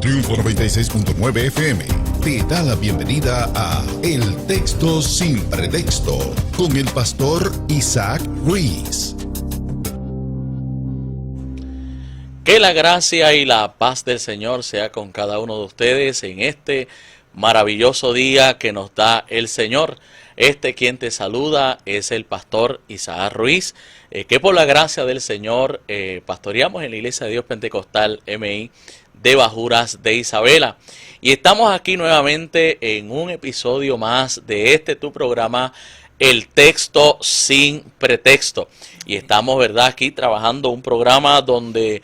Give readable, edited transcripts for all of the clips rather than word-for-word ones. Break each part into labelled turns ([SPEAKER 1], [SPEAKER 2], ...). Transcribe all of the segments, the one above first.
[SPEAKER 1] Triunfo 96.9 FM te da la bienvenida a El Texto Sin Pretexto con el pastor Isaac Ruiz.
[SPEAKER 2] Que la gracia y la paz del Señor sea con cada uno de ustedes en este maravilloso día que nos da el Señor. Quien te saluda es el pastor Isaac Ruiz, que por la gracia del Señor pastoreamos en la Iglesia de Dios Pentecostal MI de Bajuras de Isabela. Y estamos aquí nuevamente en un episodio más de tu programa, El Texto Sin Pretexto. Y estamos, ¿verdad?, aquí trabajando un programa donde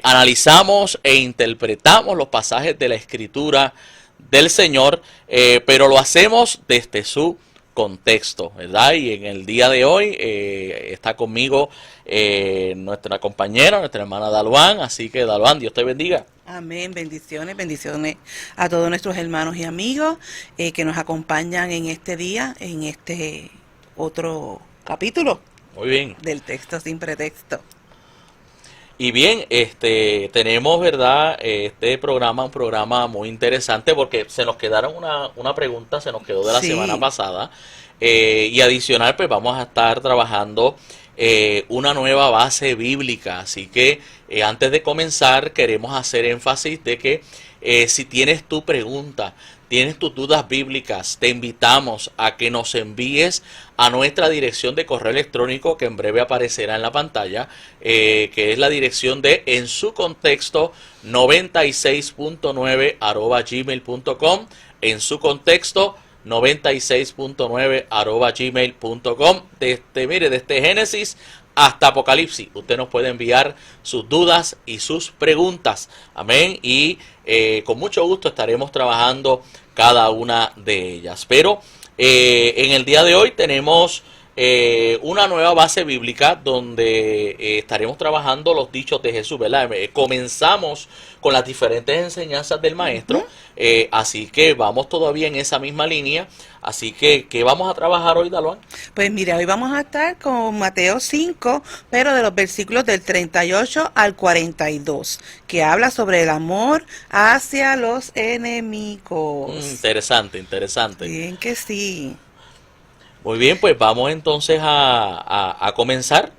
[SPEAKER 2] analizamos e interpretamos los pasajes de la Escritura del Señor, pero lo hacemos desde su contexto, ¿verdad? Y en el día de hoy está conmigo nuestra compañera, nuestra hermana Daluán. Así que, Daluán, Dios te bendiga.
[SPEAKER 3] Amén, bendiciones a todos nuestros hermanos y amigos que nos acompañan en este día, en este otro capítulo.
[SPEAKER 2] Muy bien.
[SPEAKER 3] Del Texto Sin Pretexto.
[SPEAKER 2] Y bien, tenemos, ¿verdad?, un programa muy interesante porque se nos quedaron una pregunta, se nos quedó de la semana pasada, y adicional pues vamos a estar trabajando una nueva base bíblica. Así que antes de comenzar queremos hacer énfasis de que si tienes tu pregunta, tienes tus dudas bíblicas, te invitamos a que nos envíes a nuestra dirección de correo electrónico que en breve aparecerá en la pantalla, que es la dirección de en su contexto 96.9 @gmail.com, en su contexto 96.9 @gmail.com. Desde Génesis hasta Apocalipsis, usted nos puede enviar sus dudas y sus preguntas. Amén. Y con mucho gusto estaremos trabajando cada una de ellas. Pero en el día de hoy tenemos una nueva base bíblica donde estaremos trabajando los dichos de Jesús, ¿verdad? Comenzamos con las diferentes enseñanzas del maestro, así que vamos todavía en esa misma línea. Así que, ¿qué vamos a trabajar hoy, Daluán?
[SPEAKER 3] Pues mira, hoy vamos a estar con Mateo 5, pero de los versículos del 38 al 42, que habla sobre el amor hacia los enemigos.
[SPEAKER 2] Interesante.
[SPEAKER 3] Bien que sí.
[SPEAKER 2] Muy bien, pues vamos entonces a comenzar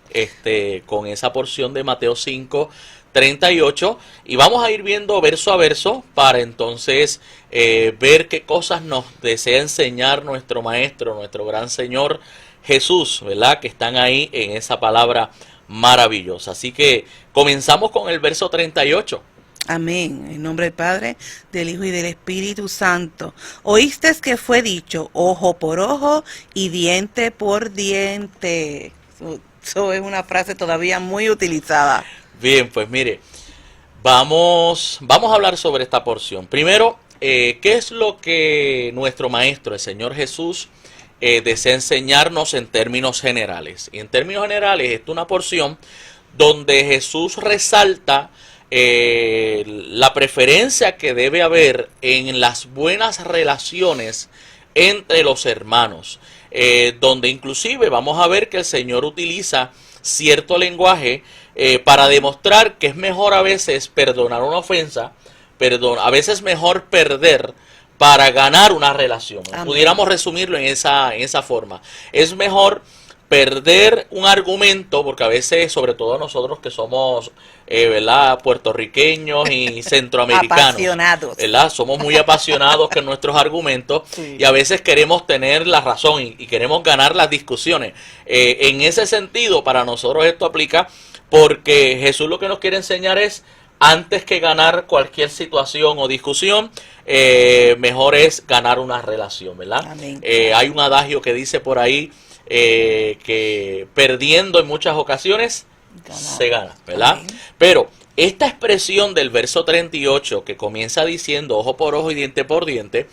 [SPEAKER 2] con esa porción de Mateo 5, 38, y vamos a ir viendo verso a verso para entonces ver qué cosas nos desea enseñar nuestro Maestro, nuestro gran Señor Jesús, ¿verdad? Que están ahí en esa palabra maravillosa. Así que comenzamos con el verso 38.
[SPEAKER 3] Amén. En nombre del Padre, del Hijo y del Espíritu Santo. Oíste que fue dicho, ojo por ojo y diente por diente. Eso es una frase todavía muy utilizada.
[SPEAKER 2] Bien, pues mire, vamos a hablar sobre esta porción. Primero, ¿qué es lo que nuestro Maestro, el Señor Jesús, desea enseñarnos en términos generales? Y en términos generales, esta es una porción donde Jesús resalta la preferencia que debe haber en las buenas relaciones entre los hermanos, donde inclusive vamos a ver que el Señor utiliza cierto lenguaje para demostrar que es mejor a veces perdonar una ofensa, a veces mejor perder para ganar una relación. Amén. Pudiéramos resumirlo en esa forma. Es mejor perder un argumento, porque a veces, sobre todo nosotros que somos ¿verdad?, puertorriqueños y centroamericanos,
[SPEAKER 3] apasionados,
[SPEAKER 2] ¿verdad?, somos muy apasionados con nuestros argumentos, sí, y a veces queremos tener la razón y queremos ganar las discusiones. En ese sentido, para nosotros esto aplica porque Jesús lo que nos quiere enseñar es, antes que ganar cualquier situación o discusión, mejor es ganar una relación, ¿verdad?
[SPEAKER 3] Amén.
[SPEAKER 2] Hay un adagio que dice por ahí, que perdiendo en muchas ocasiones se gana, ¿verdad? Amén. Pero esta expresión del verso 38 que comienza diciendo ojo por ojo y diente por diente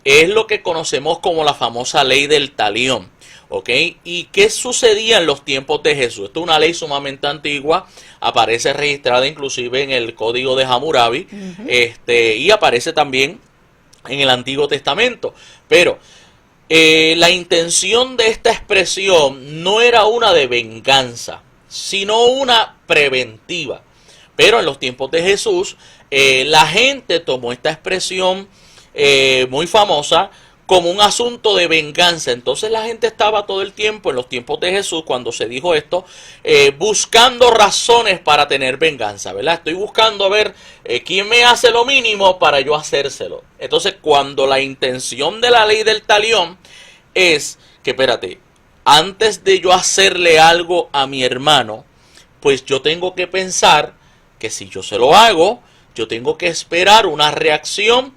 [SPEAKER 2] es lo que conocemos como la famosa ley del talión, ¿ok? ¿Y qué sucedía en los tiempos de Jesús? Esta es una ley sumamente antigua, aparece registrada inclusive en el Código de Hammurabi, y aparece también en el Antiguo Testamento, pero la intención de esta expresión no era una de venganza, sino una preventiva. Pero en los tiempos de Jesús, la gente tomó esta expresión muy famosa como un asunto de venganza. Entonces la gente estaba todo el tiempo, en los tiempos de Jesús, cuando se dijo esto, buscando razones para tener venganza, ¿verdad? Estoy buscando a ver quién me hace lo mínimo para yo hacérselo. Entonces, cuando la intención de la ley del talión es que, espérate, antes de yo hacerle algo a mi hermano, pues yo tengo que pensar que si yo se lo hago, yo tengo que esperar una reacción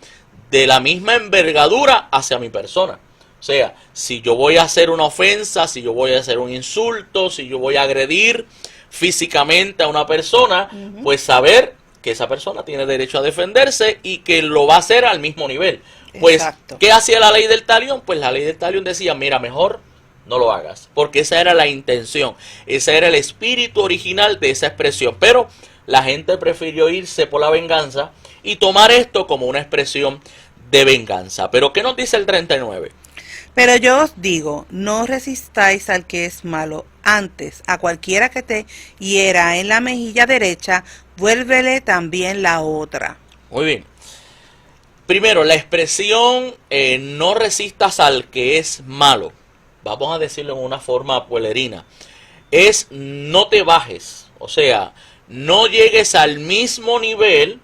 [SPEAKER 2] de la misma envergadura hacia mi persona. O sea, si yo voy a hacer una ofensa, si yo voy a hacer un insulto, si yo voy a agredir físicamente a una persona, pues saber que esa persona tiene derecho a defenderse y que lo va a hacer al mismo nivel. Pues,
[SPEAKER 3] Exacto.
[SPEAKER 2] ¿qué hacía la ley del talión? Pues la ley del talión decía, mira, mejor no lo hagas, porque esa era la intención, ese era el espíritu original de esa expresión. Pero la gente prefirió irse por la venganza y tomar esto como una expresión de venganza. Pero ¿qué nos dice el 39?
[SPEAKER 3] Pero yo os digo, no resistáis al que es malo, antes a cualquiera que te hiera en la mejilla derecha, vuélvele también la otra.
[SPEAKER 2] Muy bien. Primero, la expresión no resistas al que es malo, vamos a decirlo en una forma pueblerina, es no te bajes, o sea, no llegues al mismo nivel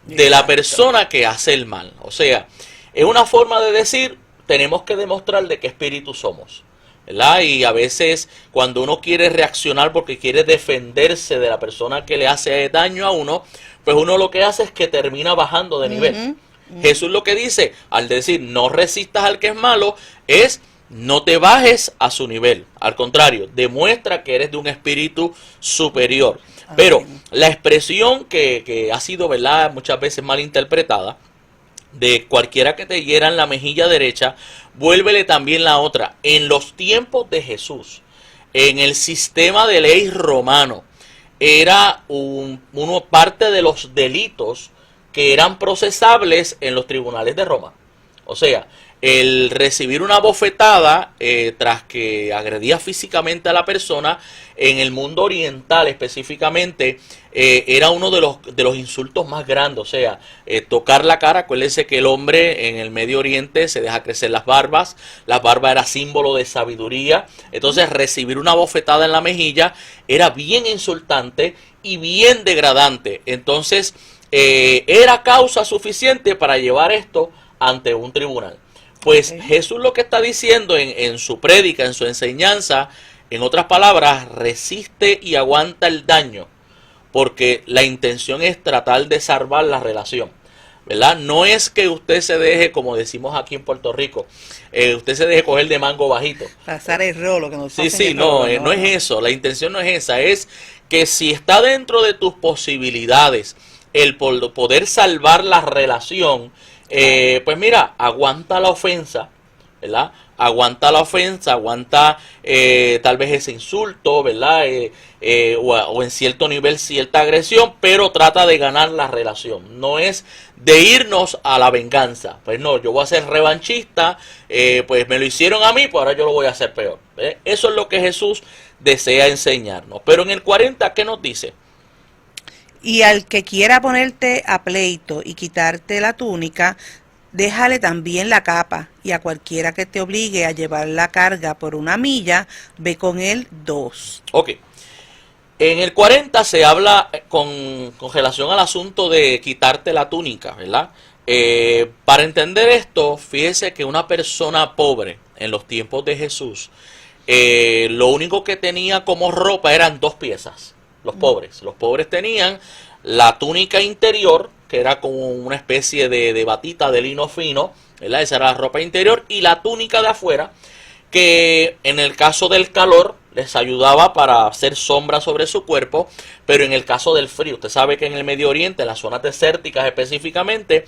[SPEAKER 2] de la persona que hace el mal. O sea, es una forma de decir, tenemos que demostrar de qué espíritu somos, ¿verdad? Y a veces cuando uno quiere reaccionar porque quiere defenderse de la persona que le hace daño a uno, pues uno lo que hace es que termina bajando de nivel. Jesús lo que dice, al decir no resistas al que es malo, es no te bajes a su nivel. Al contrario, demuestra que eres de un espíritu superior. Pero la expresión que ha sido, ¿verdad?, muchas veces mal interpretada, de cualquiera que te hiera en la mejilla derecha, vuélvele también la otra. En los tiempos de Jesús, en el sistema de ley romano, era parte de los delitos que eran procesables en los tribunales de Roma. O sea, el recibir una bofetada tras que agredía físicamente a la persona, en el mundo oriental específicamente, era uno de los insultos más grandes. O sea, tocar la cara. Acuérdense que el hombre en el Medio Oriente se deja crecer las barbas era símbolo de sabiduría. Entonces recibir una bofetada en la mejilla era bien insultante y bien degradante. Entonces era causa suficiente para llevar esto ante un tribunal. Pues Jesús lo que está diciendo en su prédica, en su enseñanza, en otras palabras, resiste y aguanta el daño, porque la intención es tratar de salvar la relación, ¿verdad? No es que usted se deje, como decimos aquí en Puerto Rico, usted se deje coger de mango bajito.
[SPEAKER 3] Pasar el rolo que nos
[SPEAKER 2] Sí, no es eso, la intención no es esa, es que si está dentro de tus posibilidades el poder salvar la relación, pues mira, aguanta la ofensa, ¿verdad? Aguanta la ofensa, aguanta tal vez ese insulto, ¿verdad? O en cierto nivel cierta agresión, pero trata de ganar la relación. No es de irnos a la venganza. Pues no, yo voy a ser revanchista, pues me lo hicieron a mí, pues ahora yo lo voy a hacer peor. Eso es lo que Jesús desea enseñarnos. Pero en el 40, ¿qué nos dice?
[SPEAKER 3] Y al que quiera ponerte a pleito y quitarte la túnica, déjale también la capa, y a cualquiera que te obligue a llevar la carga por 1 milla, ve con él 2.
[SPEAKER 2] Ok. En el 40 se habla con relación al asunto de quitarte la túnica, ¿verdad? Para entender esto, fíjese que una persona pobre en los tiempos de Jesús, lo único que tenía como ropa eran 2 piezas. Los pobres tenían la túnica interior, que era como una especie de batita de lino fino, ¿verdad? Esa era la ropa interior, y la túnica de afuera, que en el caso del calor les ayudaba para hacer sombra sobre su cuerpo, pero en el caso del frío, usted sabe que en el Medio Oriente, en las zonas desérticas específicamente,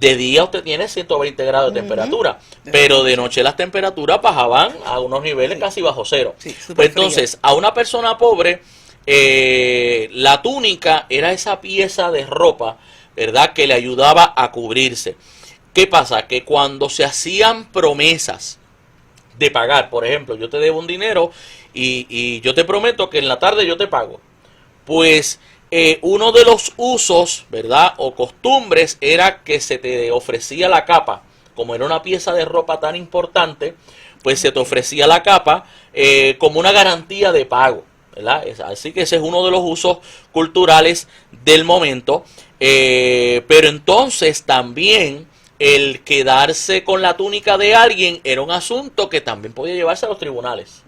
[SPEAKER 2] de día usted tiene 120 grados de temperatura, pero de noche las temperaturas bajaban a unos niveles casi bajo cero. Pues entonces, a una persona pobre, la túnica era esa pieza de ropa, ¿verdad?, que le ayudaba a cubrirse. ¿Qué pasa? Que cuando se hacían promesas de pagar, por ejemplo, yo te debo un dinero y yo te prometo que en la tarde yo te pago, pues uno de los usos, ¿verdad?, o costumbres era que se te ofrecía la capa, como era una pieza de ropa tan importante, pues se te ofrecía la capa como una garantía de pago, ¿verdad? Así que ese es uno de los usos culturales del momento. Pero entonces también el quedarse con la túnica de alguien era un asunto que también podía llevarse a los tribunales.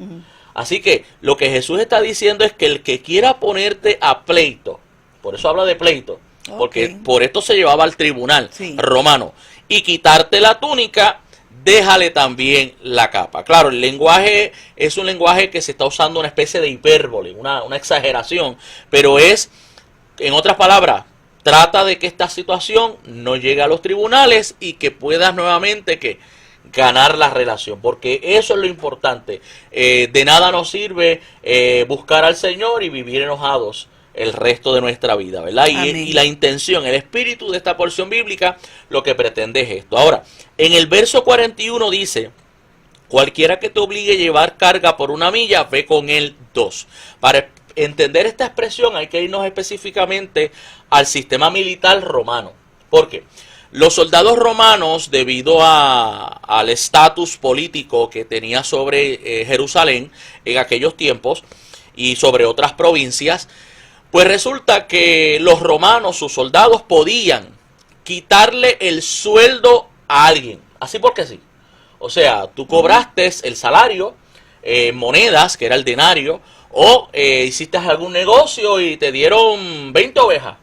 [SPEAKER 2] Así que lo que Jesús está diciendo es que el que quiera ponerte a pleito, por eso habla de pleito, porque por esto se llevaba al tribunal romano, y quitarte la túnica, déjale también la capa. Claro, el lenguaje es un lenguaje que se está usando una especie de hipérbole, una exageración, pero es, en otras palabras, trata de que esta situación no llegue a los tribunales y que puedas nuevamente que ganar la relación, porque eso es lo importante. De nada nos sirve buscar al Señor y vivir enojados el resto de nuestra vida, ¿verdad? Y la intención, el espíritu de esta porción bíblica, lo que pretende es esto. Ahora, en el verso 41 dice: cualquiera que te obligue a llevar carga por 1 milla, ve con él 2. Para entender esta expresión hay que irnos específicamente al sistema militar romano. ¿Por qué? Los soldados romanos, debido al estatus político que tenía sobre Jerusalén en aquellos tiempos y sobre otras provincias, pues resulta que los romanos, sus soldados, podían quitarle el sueldo a alguien, así porque sí. O sea, tú cobraste el salario en monedas, que era el denario, o hiciste algún negocio y te dieron 20 ovejas,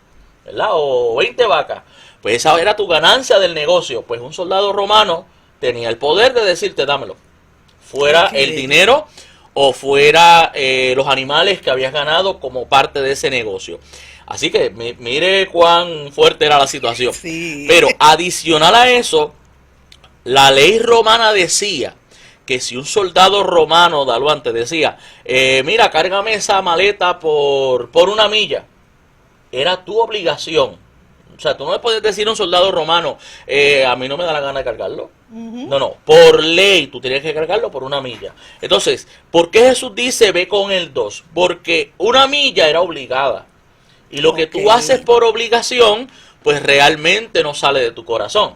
[SPEAKER 2] ¿verdad? O 20 vacas. Pues esa era tu ganancia del negocio. Pues un soldado romano tenía el poder de decirte, dámelo. Fuera el dinero o fuera los animales que habías ganado como parte de ese negocio. Así que mire cuán fuerte era la situación.
[SPEAKER 3] Sí.
[SPEAKER 2] Pero adicional a eso, la ley romana decía que si un soldado romano, dalo antes, decía, mira, cárgame esa maleta por 1 milla, era tu obligación. O sea, tú no le puedes decir a un soldado romano, a mí no me da la gana de cargarlo. No, por ley tú tienes que cargarlo por 1 milla. Entonces, ¿por qué Jesús dice ve con el 2? Porque 1 milla era obligada. Y lo que tú haces por obligación, pues realmente no sale de tu corazón.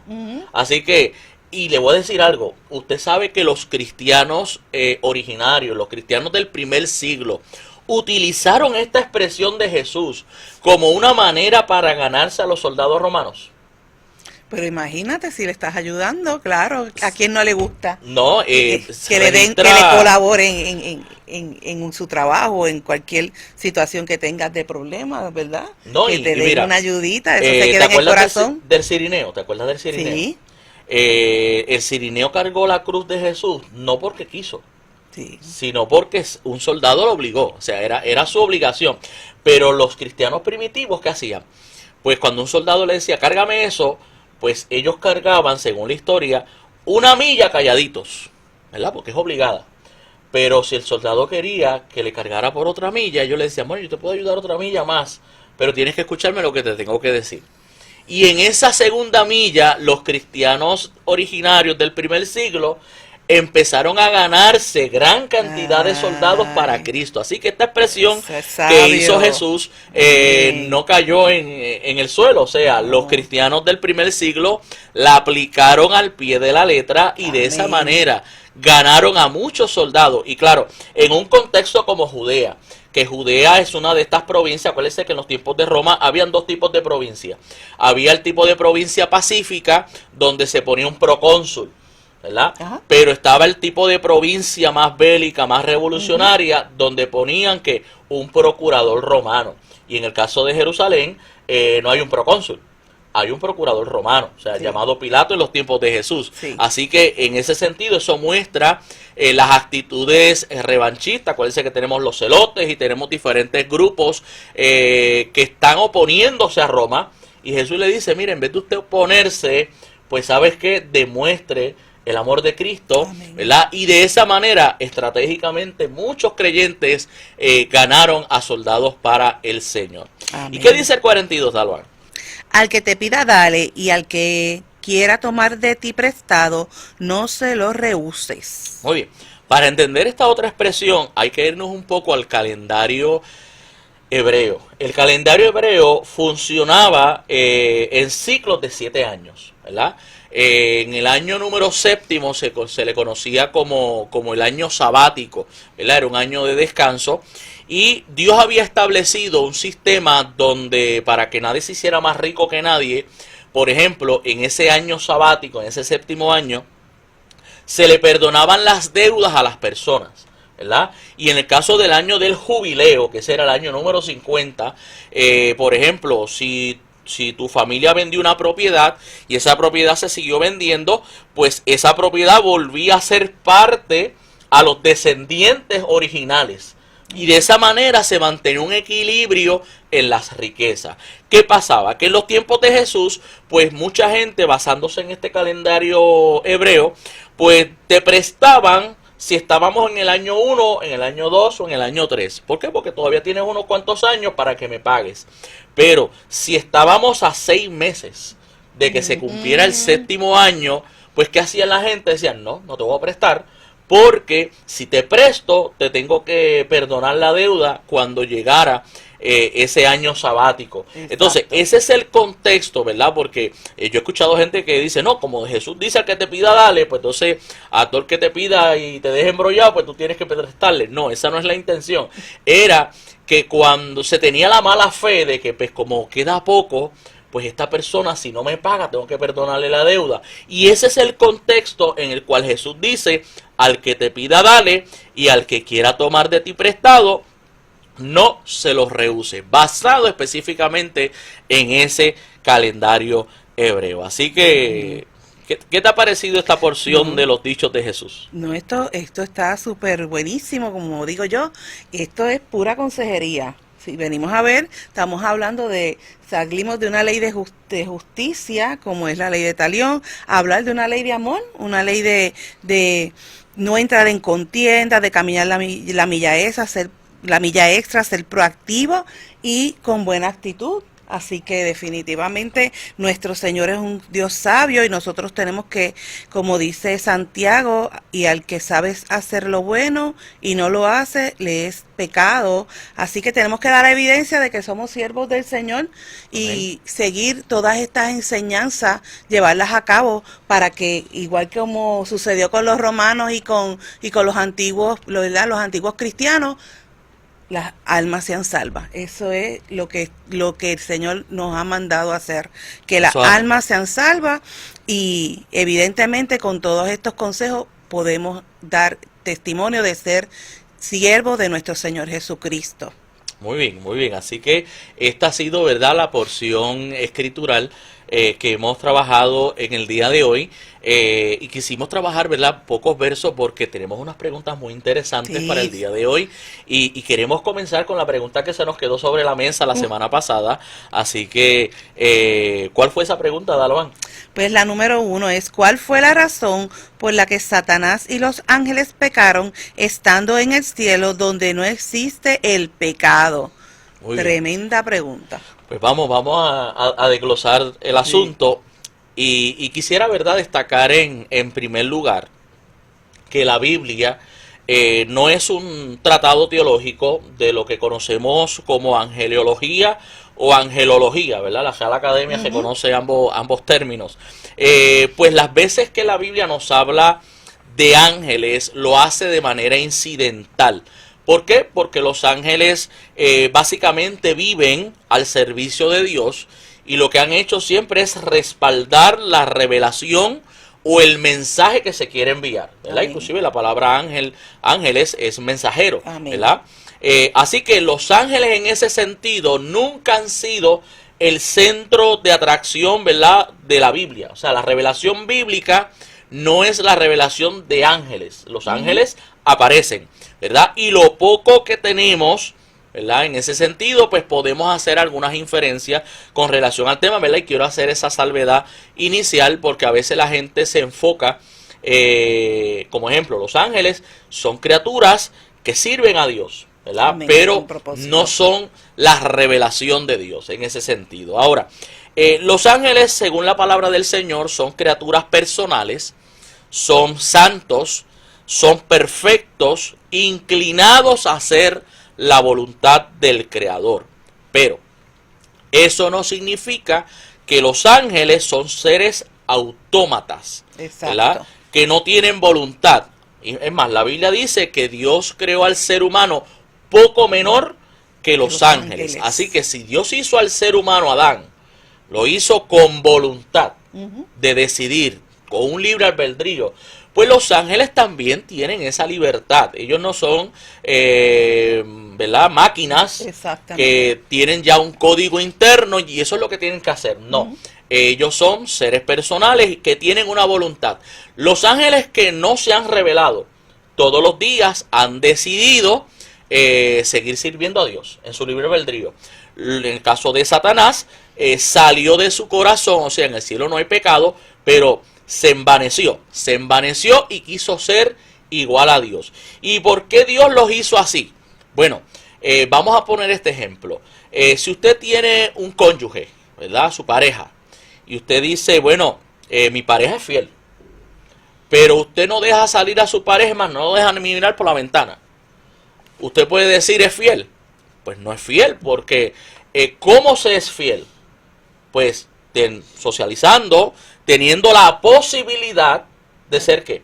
[SPEAKER 2] Así que, y le voy a decir algo, usted sabe que los cristianos originarios, los cristianos del primer siglo, utilizaron esta expresión de Jesús como una manera para ganarse a los soldados romanos.
[SPEAKER 3] Pero imagínate si le estás ayudando, claro, ¿a quién no le gusta?
[SPEAKER 2] No,
[SPEAKER 3] que le colaboren en su trabajo, en cualquier situación que tengas de problemas, ¿verdad?
[SPEAKER 2] No,
[SPEAKER 3] que te den
[SPEAKER 2] mira,
[SPEAKER 3] una ayudita, eso se queda en el corazón.
[SPEAKER 2] Del cirineo, ¿te acuerdas del cirineo?
[SPEAKER 3] Sí.
[SPEAKER 2] El cirineo cargó la cruz de Jesús no porque quiso, sino porque un soldado lo obligó, o sea, era su obligación. Pero los cristianos primitivos, ¿qué hacían? Pues cuando un soldado le decía, cárgame eso, pues ellos cargaban, según la historia, 1 milla calladitos, ¿verdad? Porque es obligada. Pero si el soldado quería que le cargara por 1 milla, ellos le decían, bueno, yo te puedo ayudar 1 milla más, pero tienes que escucharme lo que te tengo que decir. Y en esa 2ª milla, los cristianos originarios del primer siglo empezaron a ganarse gran cantidad de soldados para Cristo. Así que esta expresión que hizo Jesús no cayó en el suelo. O sea, los cristianos del primer siglo la aplicaron al pie de la letra y de esa manera ganaron a muchos soldados. Y claro, en un contexto como Judea, que Judea es una de estas provincias. Acuérdense que en los tiempos de Roma habían 2 tipos de provincias. Había el tipo de provincia pacífica, donde se ponía un procónsul, ¿verdad? Pero estaba el tipo de provincia más bélica, más revolucionaria, donde ponían que un procurador romano. Y en el caso de Jerusalén, no hay un procónsul, hay un procurador romano, o sea, llamado Pilato en los tiempos de Jesús. Así que en ese sentido eso muestra las actitudes revanchistas. Acuérdense que tenemos los celotes y tenemos diferentes grupos que están oponiéndose a Roma. Y Jesús le dice, mire, en vez de usted oponerse, pues ¿sabes qué? Demuestre el amor de Cristo, ¿verdad? Y de esa manera, estratégicamente, muchos creyentes ganaron a soldados para el Señor. ¿Y qué dice el 42, Dalvan?
[SPEAKER 3] Al que te pida, dale, y al que quiera tomar de ti prestado, no se lo rehuses.
[SPEAKER 2] Muy bien. Para entender esta otra expresión, hay que irnos un poco al calendario hebreo. El calendario hebreo funcionaba en ciclos de 7 años, ¿verdad? En el año número séptimo se le conocía como el año sabático, ¿verdad? Era un año de descanso. Y Dios había establecido un sistema donde, para que nadie se hiciera más rico que nadie, por ejemplo, en ese año sabático, en ese séptimo año, se le perdonaban las deudas a las personas, ¿verdad? Y en el caso del año del jubileo, que ese era el año número 50, por ejemplo, si tu familia vendió una propiedad y esa propiedad se siguió vendiendo, pues esa propiedad volvía a ser parte a los descendientes originales. Y de esa manera se mantenía un equilibrio en las riquezas. ¿Qué pasaba? Que en los tiempos de Jesús, pues mucha gente, basándose en este calendario hebreo, pues te prestaban si estábamos en el año 1, en el año 2 o en el año 3. ¿Por qué? Porque todavía tienes unos cuantos años para que me pagues. Pero si estábamos a 6 meses de que se cumpliera el séptimo año, pues ¿qué hacía la gente? Decían, no te voy a prestar, porque si te presto, te tengo que perdonar la deuda cuando llegara ese año sabático. Exacto. Entonces, ese es el contexto, ¿verdad? Porque yo he escuchado gente que dice, no, como Jesús dice al que te pida, dale, pues entonces a todo el que te pida y te deje embrollado, pues tú tienes que prestarle. No, esa no es la intención. Era que cuando se tenía la mala fe de que pues como queda poco, pues esta persona si no me paga tengo que perdonarle la deuda. Y ese es el contexto en el cual Jesús dice, al que te pida dale y al que quiera tomar de ti prestado, no se los rehúse, basado específicamente en ese calendario hebreo. Así que, ¿qué te ha parecido esta porción de los dichos de Jesús?
[SPEAKER 3] No, esto está súper buenísimo, como digo yo. Esto es pura consejería. Si venimos a ver, estamos hablando salimos de una ley de justicia, como es la ley de Talión, a hablar de una ley de amor, una ley de no entrar en contienda, de caminar la milla extra, ser proactivo y con buena actitud. Así que definitivamente nuestro Señor es un Dios sabio y nosotros tenemos que, como dice Santiago, y al que sabes hacer lo bueno y no lo hace, le es pecado. Así que tenemos que dar evidencia de que somos siervos del Señor y seguir todas estas enseñanzas, llevarlas a cabo para que, igual que como sucedió con los romanos y con los antiguos, ¿verdad? Los antiguos cristianos, las almas sean salvas. Eso es lo que el Señor nos ha mandado a hacer, que las almas sean salvas, y evidentemente con todos estos consejos podemos dar testimonio de ser siervos de nuestro Señor Jesucristo.
[SPEAKER 2] Muy bien, muy bien. Así que esta ha sido, ¿verdad?, la porción escritural que hemos trabajado en el día de hoy. Y quisimos trabajar, ¿verdad?, pocos versos porque tenemos unas preguntas muy interesantes para el día de hoy. Y queremos comenzar con la pregunta que se nos quedó sobre la mesa la semana pasada. Así que, ¿cuál fue esa pregunta, Dalvan?
[SPEAKER 3] Pues la número 1 es, ¿cuál fue la razón por la que Satanás y los ángeles pecaron estando en el cielo donde no existe el pecado? Tremenda pregunta.
[SPEAKER 2] Pues vamos a desglosar el asunto. Y quisiera, ¿verdad?, destacar en primer lugar que la Biblia no es un tratado teológico de lo que conocemos como angeliología o angelología, ¿verdad? La Real Academia se conoce ambos términos. Pues las veces que la Biblia nos habla de ángeles, lo hace de manera incidental. ¿Por qué? Porque los ángeles básicamente viven al servicio de Dios y lo que han hecho siempre es respaldar la revelación o el mensaje que se quiere enviar, ¿verdad? Inclusive la palabra ángeles es mensajero, ¿verdad? Así que los ángeles en ese sentido nunca han sido el centro de atracción, ¿verdad?, de la Biblia. O sea, la revelación bíblica no es la revelación de ángeles. Los ángeles aparecen, ¿verdad? Y lo poco que tenemos, ¿verdad?, en ese sentido, pues podemos hacer algunas inferencias con relación al tema, ¿verdad? Y quiero hacer esa salvedad inicial porque a veces la gente se enfoca, como ejemplo, los ángeles son criaturas que sirven a Dios, ¿verdad? Pero no son la revelación de Dios en ese sentido. Ahora, los ángeles, según la palabra del Señor, son criaturas personales, son santos, son perfectos, inclinados a hacer la voluntad del Creador. Pero eso no significa que los ángeles son seres autómatas, ¿verdad? Que no tienen voluntad. Es más, la Biblia dice que Dios creó al ser humano poco menor que los ángeles. Así que si Dios hizo al ser humano, Adán, lo hizo con voluntad de decidir, con un libre albedrío, pues los ángeles también tienen esa libertad. Ellos no son, ¿verdad?, máquinas que tienen ya un código interno y eso es lo que tienen que hacer. No, ellos son seres personales que tienen una voluntad. Los ángeles que no se han revelado todos los días han decidido seguir sirviendo a Dios en su libre albedrío. En el caso de Satanás, salió de su corazón, o sea, en el cielo no hay pecado, pero se envaneció y quiso ser igual a Dios. ¿Y por qué Dios los hizo así? Bueno, vamos a poner este ejemplo. Si usted tiene un cónyuge, ¿verdad?, su pareja, y usted dice, bueno, mi pareja es fiel, pero usted no deja salir a su pareja, más no lo deja ni mirar por la ventana. Usted puede decir, ¿es fiel? Pues no es fiel, porque ¿cómo se es fiel? Pues socializando, teniendo la posibilidad de ser ¿qué?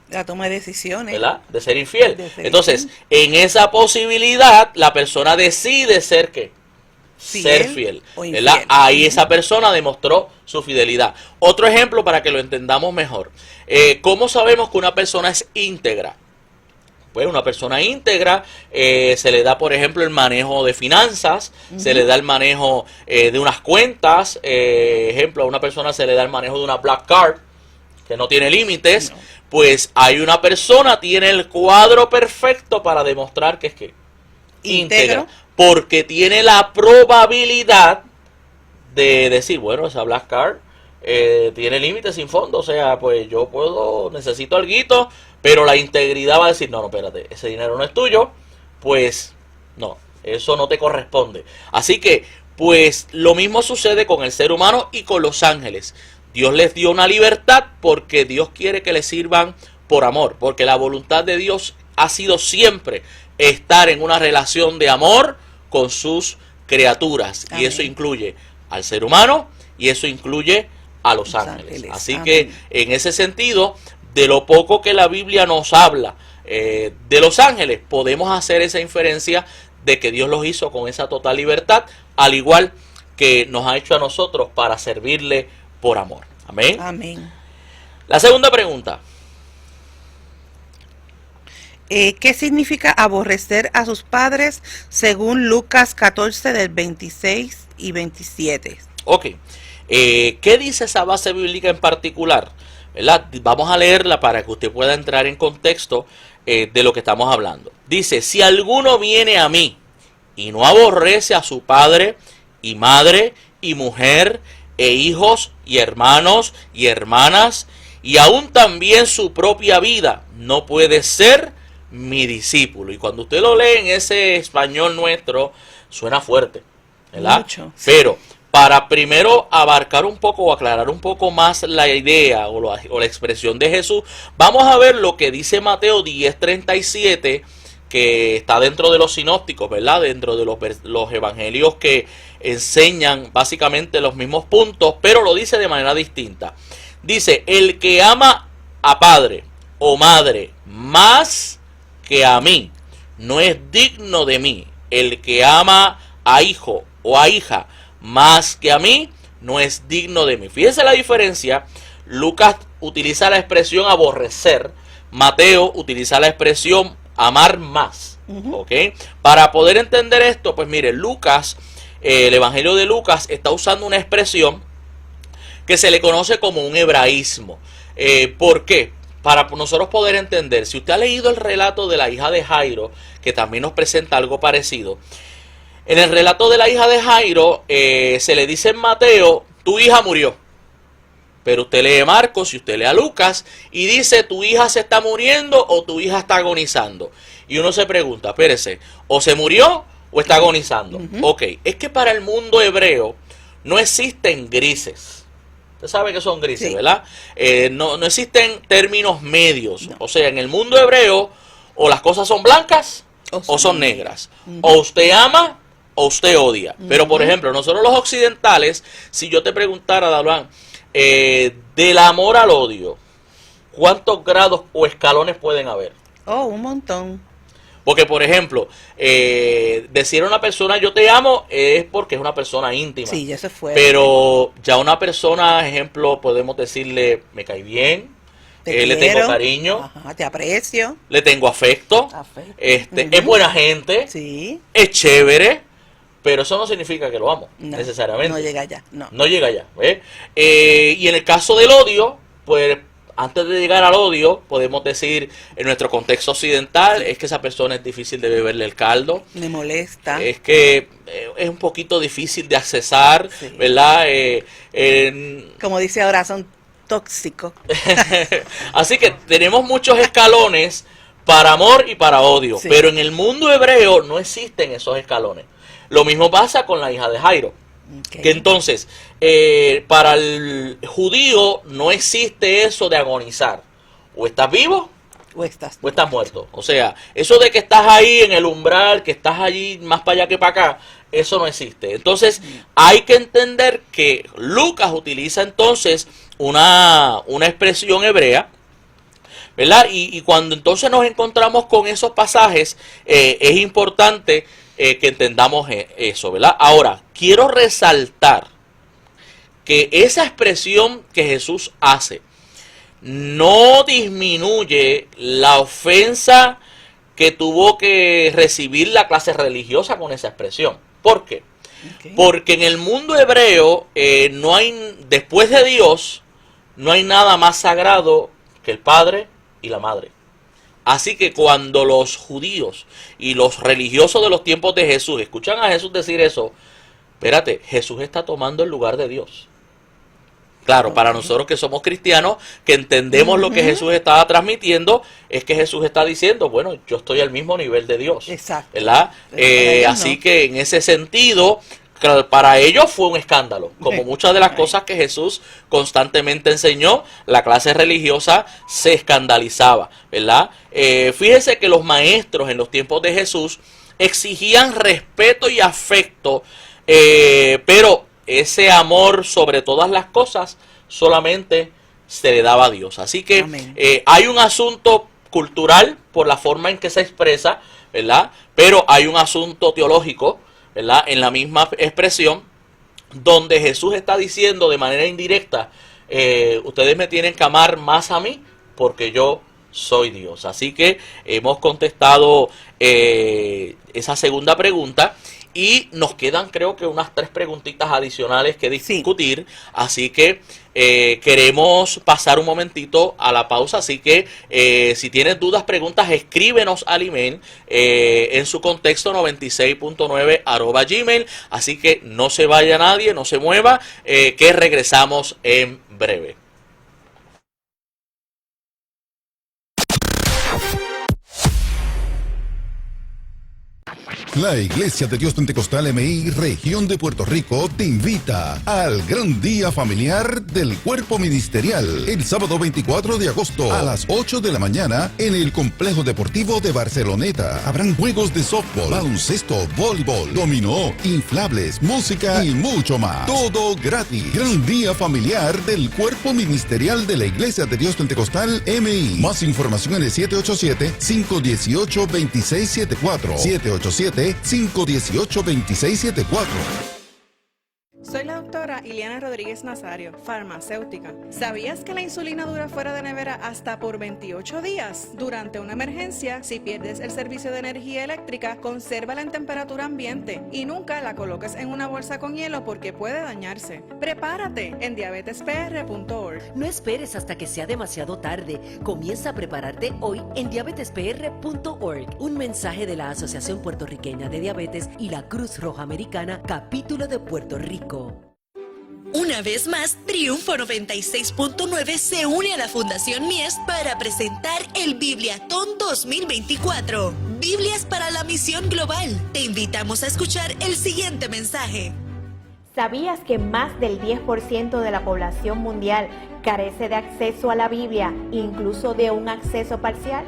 [SPEAKER 3] La toma de decisiones.
[SPEAKER 2] ¿Verdad? De ser infiel. Entonces, en esa posibilidad, la persona decide ser ¿qué? Ser fiel. ¿Verdad? Ahí esa persona demostró su fidelidad. Otro ejemplo para que lo entendamos mejor. ¿Cómo sabemos que una persona es íntegra? Pues una persona íntegra se le da, por ejemplo, el manejo de finanzas, se le da el manejo de unas cuentas, ejemplo, a una persona se le da el manejo de una black card, que no tiene límites, pues hay una persona, tiene el cuadro perfecto para demostrar que es que íntegra, porque tiene la probabilidad de decir, bueno, esa black card tiene límites sin fondo, o sea, pues yo necesito alguito, pero la integridad va a decir, no, espérate, ese dinero no es tuyo, pues no, eso no te corresponde. Así que, pues lo mismo sucede con el ser humano y con los ángeles. Dios les dio una libertad porque Dios quiere que les sirvan por amor, porque la voluntad de Dios ha sido siempre estar en una relación de amor con sus criaturas. Amén. Y eso incluye al ser humano y eso incluye a los ángeles. Así Amén. Que en ese sentido, de lo poco que la Biblia nos habla de los ángeles, podemos hacer esa inferencia de que Dios los hizo con esa total libertad, al igual que nos ha hecho a nosotros para servirle por amor. Amén. Amén. La segunda pregunta.
[SPEAKER 3] ¿Qué significa aborrecer a sus padres según Lucas 14 del 26 y 27?
[SPEAKER 2] Ok. ¿Qué dice esa base bíblica en particular? ¿Verdad? Vamos a leerla para que usted pueda entrar en contexto de lo que estamos hablando. Dice, si alguno viene a mí y no aborrece a su padre y madre y mujer e hijos y hermanos y hermanas y aún también su propia vida, no puede ser mi discípulo. Y cuando usted lo lee en ese español nuestro, suena fuerte, ¿verdad? Mucho. Pero para primero abarcar un poco o aclarar un poco más la idea o la expresión de Jesús, vamos a ver lo que dice Mateo 10:37, que está dentro de los sinópticos, ¿verdad? Dentro de los evangelios que enseñan básicamente los mismos puntos, pero lo dice de manera distinta. Dice, el que ama a padre o madre más que a mí, no es digno de mí. El que ama a hijo o a hija más que a mí, no es digno de mí. Fíjense la diferencia. Lucas utiliza la expresión aborrecer, Mateo utiliza la expresión amar más. ¿Ok? Para poder entender esto, pues mire, Lucas, el evangelio de Lucas está usando una expresión que se le conoce como un hebraísmo. ¿Por qué? Para nosotros poder entender, si usted ha leído el relato de la hija de Jairo, que también nos presenta algo parecido, en el relato de la hija de Jairo, se le dice en Mateo, tu hija murió. Pero usted lee Marcos y usted lee a Lucas y dice, tu hija se está muriendo o tu hija está agonizando. Y uno se pregunta, espérese, o se murió o está agonizando. Ok, es que para el mundo hebreo no existen grises. Usted sabe que son grises, sí, ¿verdad? No existen términos medios. No. O sea, en el mundo hebreo, o las cosas son blancas o son negras. O usted ama o usted odia. Pero, por ejemplo, nosotros los occidentales, si yo te preguntara, Dalvan, del amor al odio, ¿cuántos grados o escalones pueden haber?
[SPEAKER 3] Oh, un montón.
[SPEAKER 2] Porque, por ejemplo, decir a una persona yo te amo es porque es una persona íntima.
[SPEAKER 3] Sí, ya se fue.
[SPEAKER 2] Pero ya una persona, ejemplo, podemos decirle, me cae bien, le tengo cariño,
[SPEAKER 3] ajá, te aprecio,
[SPEAKER 2] le tengo afecto, es buena gente,
[SPEAKER 3] sí,
[SPEAKER 2] es chévere, pero eso no significa que lo amo,
[SPEAKER 3] no,
[SPEAKER 2] necesariamente.
[SPEAKER 3] No llega allá, no.
[SPEAKER 2] No llega allá. Y en el caso del odio, pues antes de llegar al odio, podemos decir, en nuestro contexto occidental, es que esa persona es difícil de beberle el caldo.
[SPEAKER 3] Me molesta.
[SPEAKER 2] Es que es un poquito difícil de accesar, sí, ¿verdad?
[SPEAKER 3] Como dice ahora, son tóxicos.
[SPEAKER 2] Así que tenemos muchos escalones para amor y para odio, sí, pero en el mundo hebreo no existen esos escalones. Lo mismo pasa con la hija de Jairo. Okay. Que entonces, para el judío no existe eso de agonizar. O estás vivo o estás muerto. O sea, eso de que estás ahí en el umbral, que estás allí más para allá que para acá, eso no existe. Entonces, hay que entender que Lucas utiliza entonces una expresión hebrea, ¿verdad? Y cuando entonces nos encontramos con esos pasajes, es importante que entendamos eso, ¿verdad? Ahora, quiero resaltar que esa expresión que Jesús hace no disminuye la ofensa que tuvo que recibir la clase religiosa con esa expresión. ¿Por qué? Okay. Porque en el mundo hebreo no hay, después de Dios, no hay nada más sagrado que el Padre y la Madre. Así que cuando los judíos y los religiosos de los tiempos de Jesús escuchan a Jesús decir eso, espérate, Jesús está tomando el lugar de Dios. Claro, para nosotros que somos cristianos, que entendemos lo que Jesús estaba transmitiendo, es que Jesús está diciendo, bueno, yo estoy al mismo nivel de Dios. Exacto. ¿Verdad? Así que en ese sentido, para ellos fue un escándalo. Como muchas de las cosas que Jesús constantemente enseñó, la clase religiosa se escandalizaba, ¿verdad? Fíjese que los maestros en los tiempos de Jesús exigían respeto y afecto, pero ese amor sobre todas las cosas solamente se le daba a Dios. Así que hay un asunto cultural por la forma en que se expresa, ¿verdad? Pero hay un asunto teológico, ¿verdad? En la misma expresión, donde Jesús está diciendo de manera indirecta, ustedes me tienen que amar más a mí porque yo soy Dios. Así que hemos contestado esa segunda pregunta y nos quedan creo que unas 3 preguntitas adicionales que discutir. Sí. Así que queremos pasar un momentito a la pausa, así que si tienes dudas, preguntas, escríbenos al email en su contexto 96.9 @gmail. Así que no se vaya nadie, no se mueva, que regresamos en breve.
[SPEAKER 1] La Iglesia de Dios Pentecostal MI, región de Puerto Rico, te invita al gran día familiar del cuerpo ministerial, el sábado 24 de agosto a las 8 de la mañana en el Complejo Deportivo de Barceloneta. Habrán juegos de softball, baloncesto, voleibol, dominó, inflables, música y mucho más. Todo gratis. Gran día familiar del cuerpo ministerial de la Iglesia de Dios Pentecostal MI. Más información en el 787-518-2674. 787-518-2674.
[SPEAKER 4] Soy la doctora Ileana Rodríguez Nazario, farmacéutica. ¿Sabías que la insulina dura fuera de nevera hasta por 28 días? Durante una emergencia, si pierdes el servicio de energía eléctrica, consérvala en temperatura ambiente y nunca la coloques en una bolsa con hielo porque puede dañarse. Prepárate en diabetespr.org.
[SPEAKER 5] No esperes hasta que sea demasiado tarde. Comienza a prepararte hoy en diabetespr.org. Un mensaje de la Asociación Puertorriqueña de Diabetes y la Cruz Roja Americana, capítulo de Puerto Rico.
[SPEAKER 6] Una vez más, Triunfo 96.9 se une a la Fundación Mies para presentar el Bibliatón 2024. Biblias para la misión global. Te invitamos a escuchar el siguiente mensaje.
[SPEAKER 7] ¿Sabías que más del 10% de la población mundial carece de acceso a la Biblia, incluso de un acceso parcial?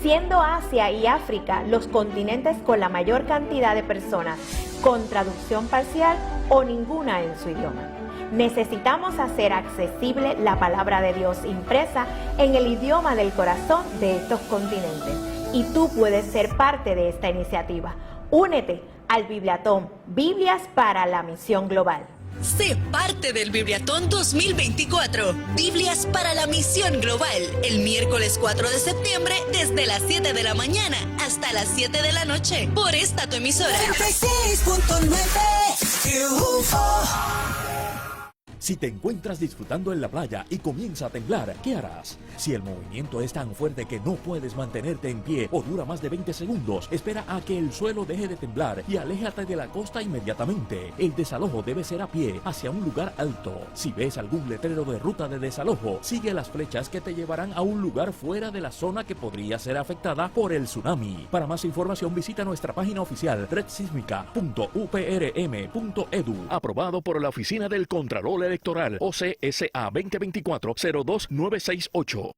[SPEAKER 7] siendo Asia y África los continentes con la mayor cantidad de personas con traducción parcial o ninguna en su idioma. Necesitamos hacer accesible la palabra de Dios impresa en el idioma del corazón de estos continentes. Y tú puedes ser parte de esta iniciativa. Únete al Bibliatón Biblias para la Misión Global.
[SPEAKER 6] Sé parte del Bibliatón 2024. Biblias para la Misión Global. El miércoles 4 de septiembre desde las 7 de la mañana hasta las 7 de la noche. Por esta tu emisora.
[SPEAKER 8] 96.9
[SPEAKER 9] Si te encuentras disfrutando en la playa y comienza a temblar, ¿qué harás? Si el movimiento es tan fuerte que no puedes mantenerte en pie o dura más de 20 segundos, espera a que el suelo deje de temblar y aléjate de la costa inmediatamente. El desalojo debe ser a pie, hacia un lugar alto. Si ves algún letrero de ruta de desalojo, sigue las flechas que te llevarán a un lugar fuera de la zona que podría ser afectada por el tsunami. Para más información visita nuestra página oficial redsísmica.uprm.edu. Aprobado por la Oficina del Contralor Electoral, OCSA 2024-02968.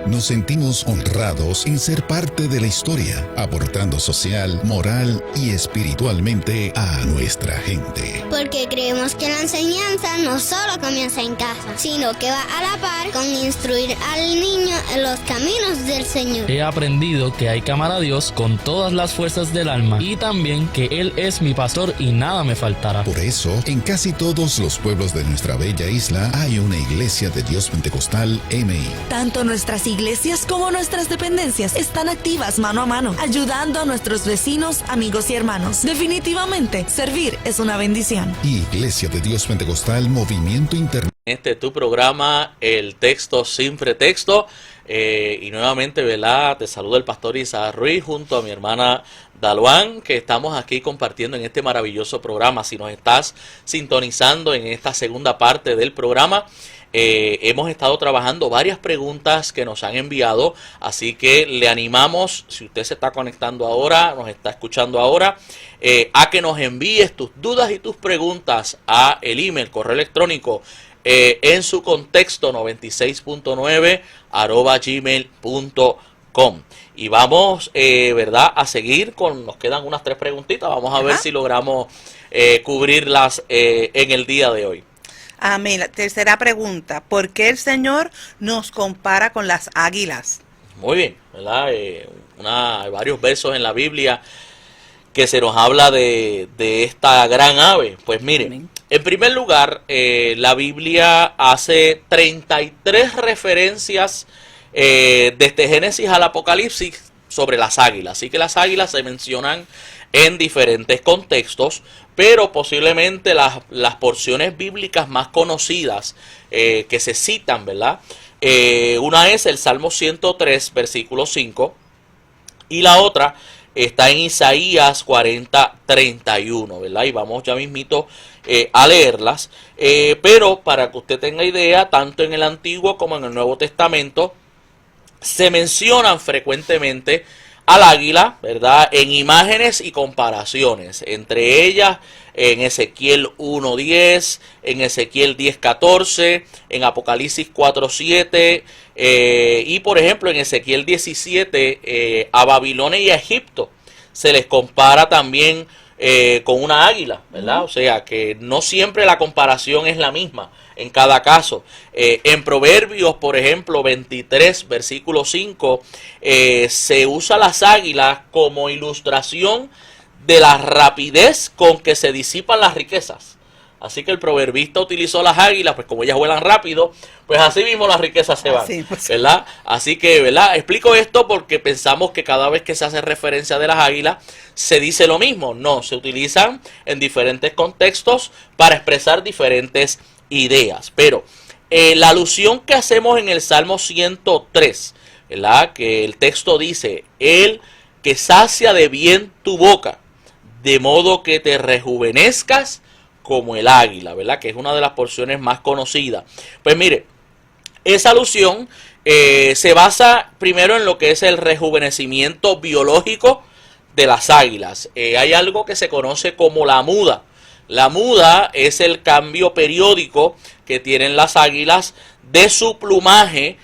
[SPEAKER 1] Nos sentimos honrados en ser parte de la historia, aportando social, moral y espiritualmente a nuestra gente.
[SPEAKER 10] Porque creemos que la enseñanza no solo comienza en casa, sino que va a la par con instruir al niño en los caminos del Señor.
[SPEAKER 11] He aprendido que hay que amar a Dios con todas las fuerzas del alma y también que Él es mi pastor y nada me faltará.
[SPEAKER 1] Por eso, en casi todos los pueblos de nuestra bella isla hay una Iglesia de Dios Pentecostal MI.
[SPEAKER 6] Tanto nuestras iglesias como nuestras dependencias están activas mano a mano, ayudando a nuestros vecinos, amigos y hermanos. Definitivamente, servir es una bendición.
[SPEAKER 1] Iglesia de Dios Pentecostal Movimiento Internacional.
[SPEAKER 2] Tu programa, El Texto Sin Pretexto. Y nuevamente, ¿verdad? Te saluda el pastor Isaac Ruiz junto a mi hermana Daluán, que estamos aquí compartiendo en este maravilloso programa. Si nos estás sintonizando en esta segunda parte del programa, hemos estado trabajando varias preguntas que nos han enviado, así que le animamos, si usted se está conectando ahora, nos está escuchando ahora, a que nos envíes tus dudas y tus preguntas a el email, correo electrónico, en su contexto 96.9 @gmail.com. Y vamos, ¿verdad?, a seguir con, nos quedan unas 3 preguntitas, vamos a ver si logramos cubrirlas en el día de hoy.
[SPEAKER 3] Amén. La tercera pregunta, ¿por qué el Señor nos compara con las águilas?
[SPEAKER 2] Muy bien, ¿verdad? Hay varios versos en la Biblia que se nos habla de esta gran ave. Pues mire, en primer lugar, la Biblia hace 33 referencias desde Génesis al Apocalipsis sobre las águilas. Así que las águilas se mencionan en diferentes contextos, pero posiblemente las porciones bíblicas más conocidas que se citan, ¿verdad? Una es el Salmo 103, versículo 5, y la otra está en Isaías 40:31, ¿verdad? Y vamos ya mismito a leerlas, pero para que usted tenga idea, tanto en el Antiguo como en el Nuevo Testamento se mencionan frecuentemente al águila, ¿verdad?, en imágenes y comparaciones, entre ellas en Ezequiel 1:10, en Ezequiel 10:14, en Apocalipsis 4:7, y por ejemplo en Ezequiel 17 a Babilonia y a Egipto se les compara también con una águila, ¿verdad? O sea que no siempre la comparación es la misma en cada caso. En Proverbios, por ejemplo, 23, versículo 5, se usa las águilas como ilustración de la rapidez con que se disipan las riquezas. Así que el proverbista utilizó las águilas, pues como ellas vuelan rápido, pues así mismo las riquezas se van, ¿verdad? Así que, ¿verdad? Explico esto porque pensamos que cada vez que se hace referencia de las águilas, se dice lo mismo. No, se utilizan en diferentes contextos para expresar diferentes ideas. Pero la alusión que hacemos en el Salmo 103, ¿verdad?, que el texto dice, el que sacia de bien tu boca, de modo que te rejuvenezcas como el águila, ¿verdad?, que es una de las porciones más conocidas. Pues mire, esa alusión se basa primero en lo que es el rejuvenecimiento biológico de las águilas. Hay algo que se conoce como la muda. La muda es el cambio periódico que tienen las águilas de su plumaje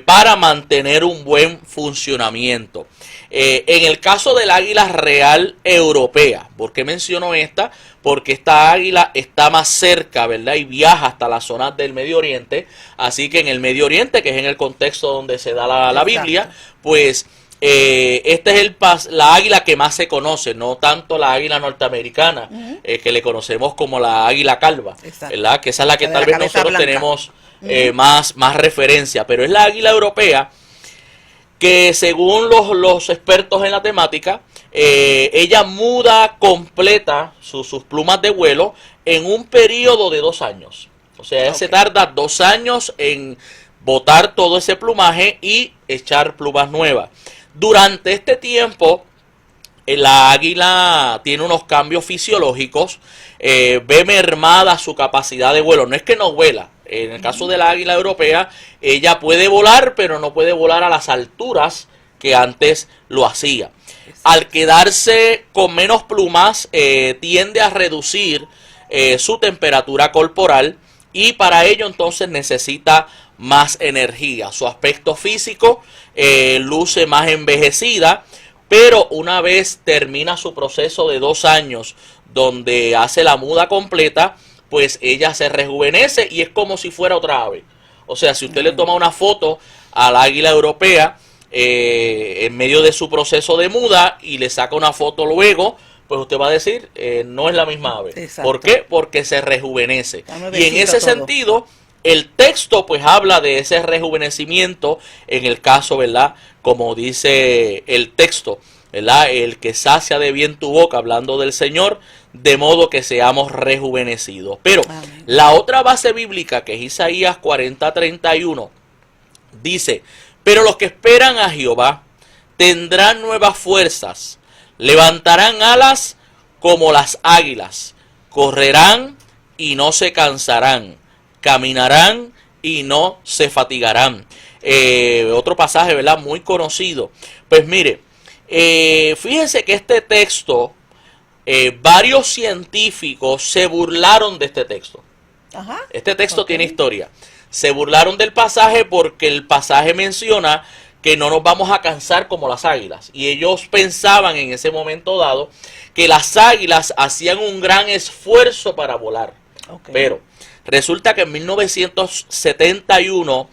[SPEAKER 2] para mantener un buen funcionamiento. En el caso del águila real europea, ¿por qué menciono esta? Porque esta águila está más cerca, ¿verdad? Y viaja hasta las zonas del Medio Oriente. Así que en el Medio Oriente, que es en el contexto donde se da la Biblia, pues esta es la águila que más se conoce, no tanto la águila norteamericana, que le conocemos como la águila calva, ¿verdad? Que esa es la que tal vez nosotros blanca tenemos más referencia, pero es la águila europea que según los expertos en la temática, ella muda completa sus plumas de vuelo en un periodo de 2 años. O sea, ella se tarda 2 años en botar todo ese plumaje y echar plumas nuevas. Durante este tiempo, la águila tiene unos cambios fisiológicos, ve mermada su capacidad de vuelo. No es que no vuela. En el caso de la águila europea, ella puede volar, pero no puede volar a las alturas que antes lo hacía. Al quedarse con menos plumas, tiende a reducir su temperatura corporal y para ello entonces necesita más energía. Su aspecto físico luce más envejecida, pero una vez termina su proceso de 2 años donde hace la muda completa, pues ella se rejuvenece y es como si fuera otra ave. O sea, si usted le toma una foto al águila europea en medio de su proceso de muda y le saca una foto luego, pues usted va a decir, no es la misma ave.
[SPEAKER 3] Exacto.
[SPEAKER 2] ¿Por qué? Porque se rejuvenece. Y en ese sentido, el texto pues habla de ese rejuvenecimiento en el caso, ¿verdad? Como dice el texto, ¿verdad? El que sacia de bien tu boca, hablando del Señor, de modo que seamos rejuvenecidos. Pero la otra base bíblica, que es Isaías 40:31, dice, pero los que esperan a Jehová tendrán nuevas fuerzas, levantarán alas como las águilas, correrán y no se cansarán, caminarán y no se fatigarán. Otro pasaje, ¿verdad? Muy conocido. Pues mire, fíjense que este texto, varios científicos se burlaron de este texto. Este texto tiene historia. Se burlaron del pasaje porque el pasaje menciona que no nos vamos a cansar como las águilas. Y ellos pensaban en ese momento dado que las águilas hacían un gran esfuerzo para volar. Pero resulta que en 1971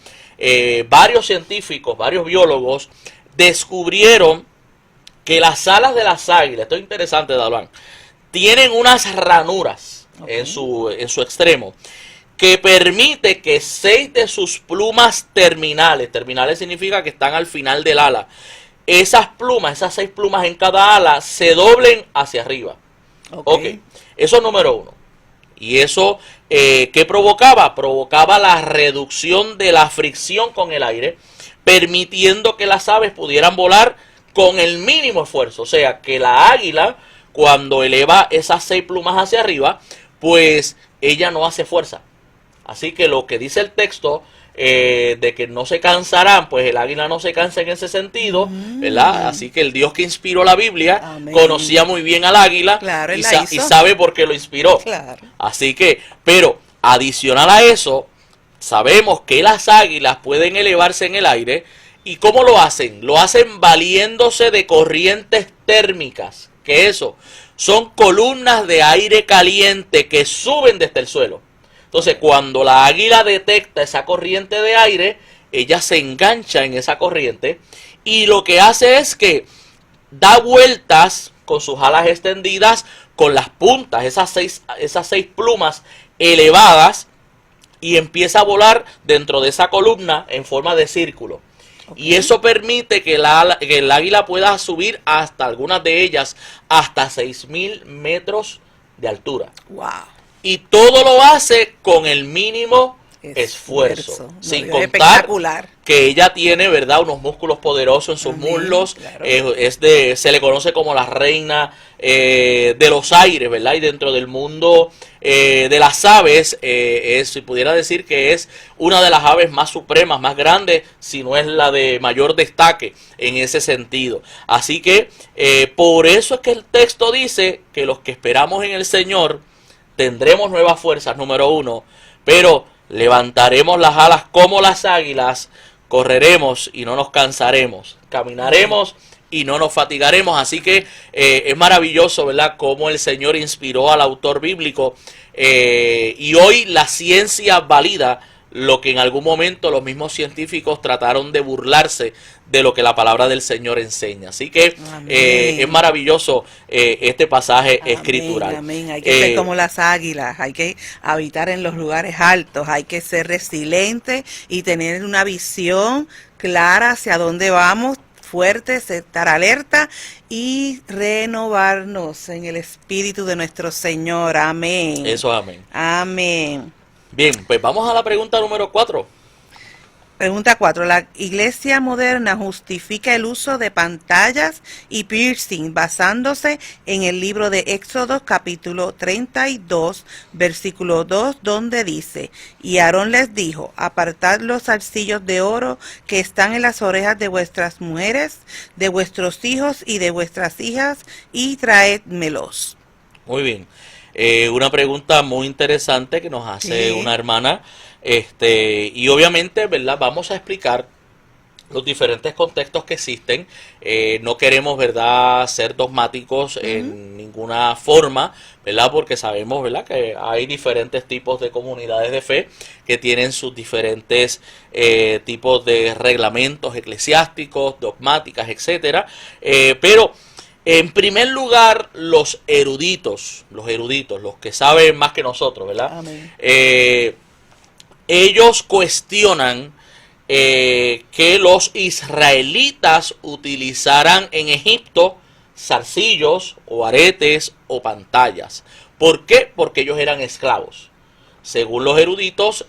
[SPEAKER 2] varios científicos, varios biólogos descubrieron que las alas de las águilas, esto es interesante, Dalvan, tienen unas ranuras en su extremo que permite que 6 de sus plumas terminales significa que están al final del ala, esas 6 plumas en cada ala se doblen hacia arriba. Eso es número 1. Y eso, ¿qué provocaba? Provocaba la reducción de la fricción con el aire, permitiendo que las aves pudieran volar con el mínimo esfuerzo. O sea, que la águila, cuando eleva esas 6 plumas hacia arriba, pues ella no hace fuerza. Así que lo que dice el texto de que no se cansarán, pues el águila no se cansa en ese sentido, ¿verdad? Así que el Dios que inspiró la Biblia conocía muy bien al águila, y sabe por qué lo inspiró. Así que, pero adicional a eso, sabemos que las águilas pueden elevarse en el aire. ¿Y cómo lo hacen? Lo hacen valiéndose de corrientes térmicas. ¿Qué es eso? Son columnas de aire caliente que suben desde el suelo. Entonces, cuando la águila detecta esa corriente de aire, ella se engancha en esa corriente y lo que hace es que da vueltas con sus alas extendidas, con las puntas, esas seis plumas elevadas, y empieza a volar dentro de esa columna en forma de círculo. Y eso permite que el águila pueda subir hasta, algunas de ellas, hasta 6.000 metros de altura. ¡Wow! Y todo lo hace con el mínimo esfuerzo. Sin contar que ella tiene, ¿verdad?, unos músculos poderosos en sus muslos. Claro. Se le conoce como la reina de los aires, ¿verdad? Y dentro del mundo de las aves, se pudiera decir que es una de las aves más supremas, más grandes, si no es la de mayor destaque en ese sentido. Así que por eso es que el texto dice que los que esperamos en el Señor tendremos nuevas fuerzas, número 1, pero levantaremos las alas como las águilas, correremos y no nos cansaremos, caminaremos y no nos fatigaremos. Así que es maravilloso, ¿verdad?, cómo el Señor inspiró al autor bíblico, y hoy la ciencia valida lo que en algún momento los mismos científicos trataron de burlarse de lo que la palabra del Señor enseña. Así que es maravilloso este pasaje escritural.
[SPEAKER 3] Amén. Hay que ser como las águilas, hay que habitar en los lugares altos, hay que ser resiliente y tener una visión clara hacia dónde vamos, fuertes, estar alerta y renovarnos en el Espíritu de nuestro Señor. Amén.
[SPEAKER 2] Eso, amén.
[SPEAKER 3] Amén.
[SPEAKER 2] Bien, pues vamos a la pregunta número 4.
[SPEAKER 3] Pregunta 4. La iglesia moderna justifica el uso de pantallas y piercing basándose en el libro de Éxodo capítulo 32, versículo 2, donde dice: y Aarón les dijo, apartad los zarcillos de oro que están en las orejas de vuestras mujeres, de vuestros hijos y de vuestras hijas, y traédmelos.
[SPEAKER 2] Muy bien. Una pregunta muy interesante que nos hace una hermana, y obviamente, ¿verdad?, vamos a explicar los diferentes contextos que existen. No queremos, ¿verdad?, ser dogmáticos en ninguna forma, ¿verdad?, porque sabemos, ¿verdad?, que hay diferentes tipos de comunidades de fe que tienen sus diferentes tipos de reglamentos eclesiásticos, dogmáticas, etcétera, pero en primer lugar, los eruditos, los que saben más que nosotros, ¿verdad?
[SPEAKER 3] Amén.
[SPEAKER 2] Ellos cuestionan que los israelitas utilizaran en Egipto zarcillos o aretes o pantallas. ¿Por qué? Porque ellos eran esclavos. Según los eruditos,